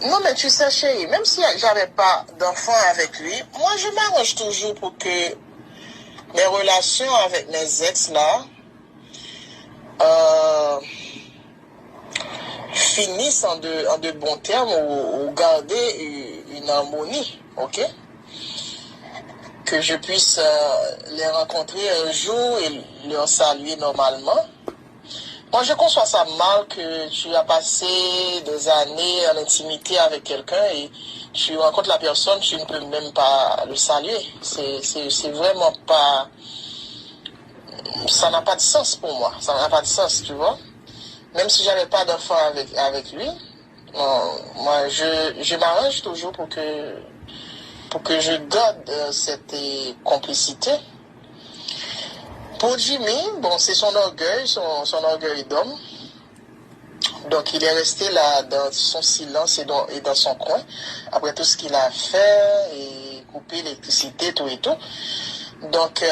Non, mais tu sais, chérie, même si j'avais pas d'enfant avec lui, moi, je m'arrange toujours pour que mes relations avec mes ex, là, finissent en de bons termes ou garder une harmonie, ok? Que je puisse les rencontrer un jour et leur saluer normalement. Moi, je conçois ça mal que tu as passé des années en intimité avec quelqu'un et tu rencontres la personne, tu ne peux même pas le saluer. C'est vraiment pas... Ça n'a pas de sens pour moi. Ça n'a pas de sens, tu vois. Même si j'avais pas d'enfant avec lui, moi, je m'arrange toujours pour que je garde cette complicité. Pour Jimmy, bon, c'est son orgueil, son orgueil d'homme. Donc, il est resté là dans son silence et dans son coin, après tout ce qu'il a fait, et couper l'électricité, tout et tout. Donc,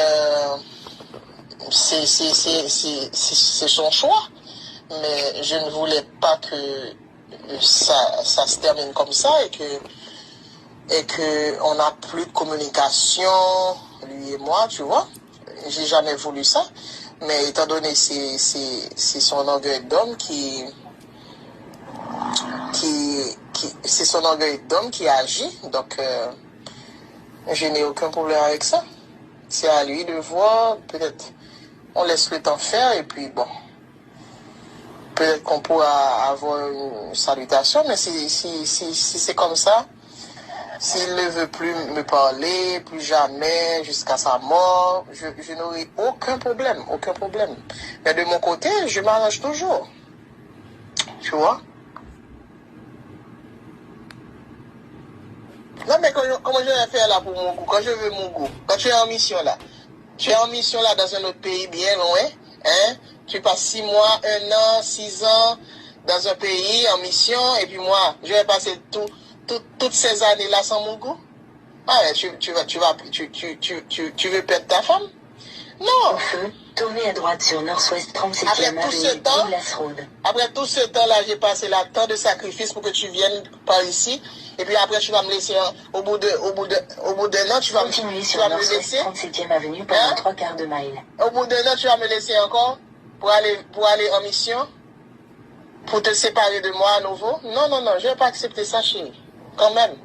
c'est son choix. Mais je ne voulais pas que ça se termine comme ça et que on n'a plus de communication, lui et moi, tu vois. J'ai jamais voulu ça. Mais étant donné c'est son orgueil d'homme c'est son orgueil d'homme qui agit, donc je n'ai aucun problème avec ça. C'est à lui de voir, peut-être on laisse le temps faire et puis bon, peut-être qu'on pourra avoir une salutation, mais si c'est comme ça, s'il ne veut plus me parler, plus jamais, jusqu'à sa mort, je n'aurai aucun problème, aucun problème. Mais de mon côté, je m'arrange toujours, tu vois. Non, mais comment je vais faire là pour mon goût? Quand je veux mon goût, quand tu es en mission là, dans un autre pays bien loin, hein? Tu passes 6 mois, 1 an, 6 ans dans un pays en mission, et puis moi, je vais passer toutes ces années-là sans mon goût? Ah ouais, tu veux perdre ta femme? Non! Tournez à droite sur Nord-Ouest 37e avenue Douglas Road. Après tout ce temps-là, j'ai passé là tant de sacrifices pour que tu viennes par ici. Et puis après, tu vas me laisser, au bout d'un an, tu vas Continuez sur me laisser. 37e avenue pendant 3 quarts de mile. Au bout d'un an, tu vas me laisser encore pour aller en mission, pour te séparer de moi à nouveau. Non, non, non, je vais pas accepter ça, chérie. Quand même.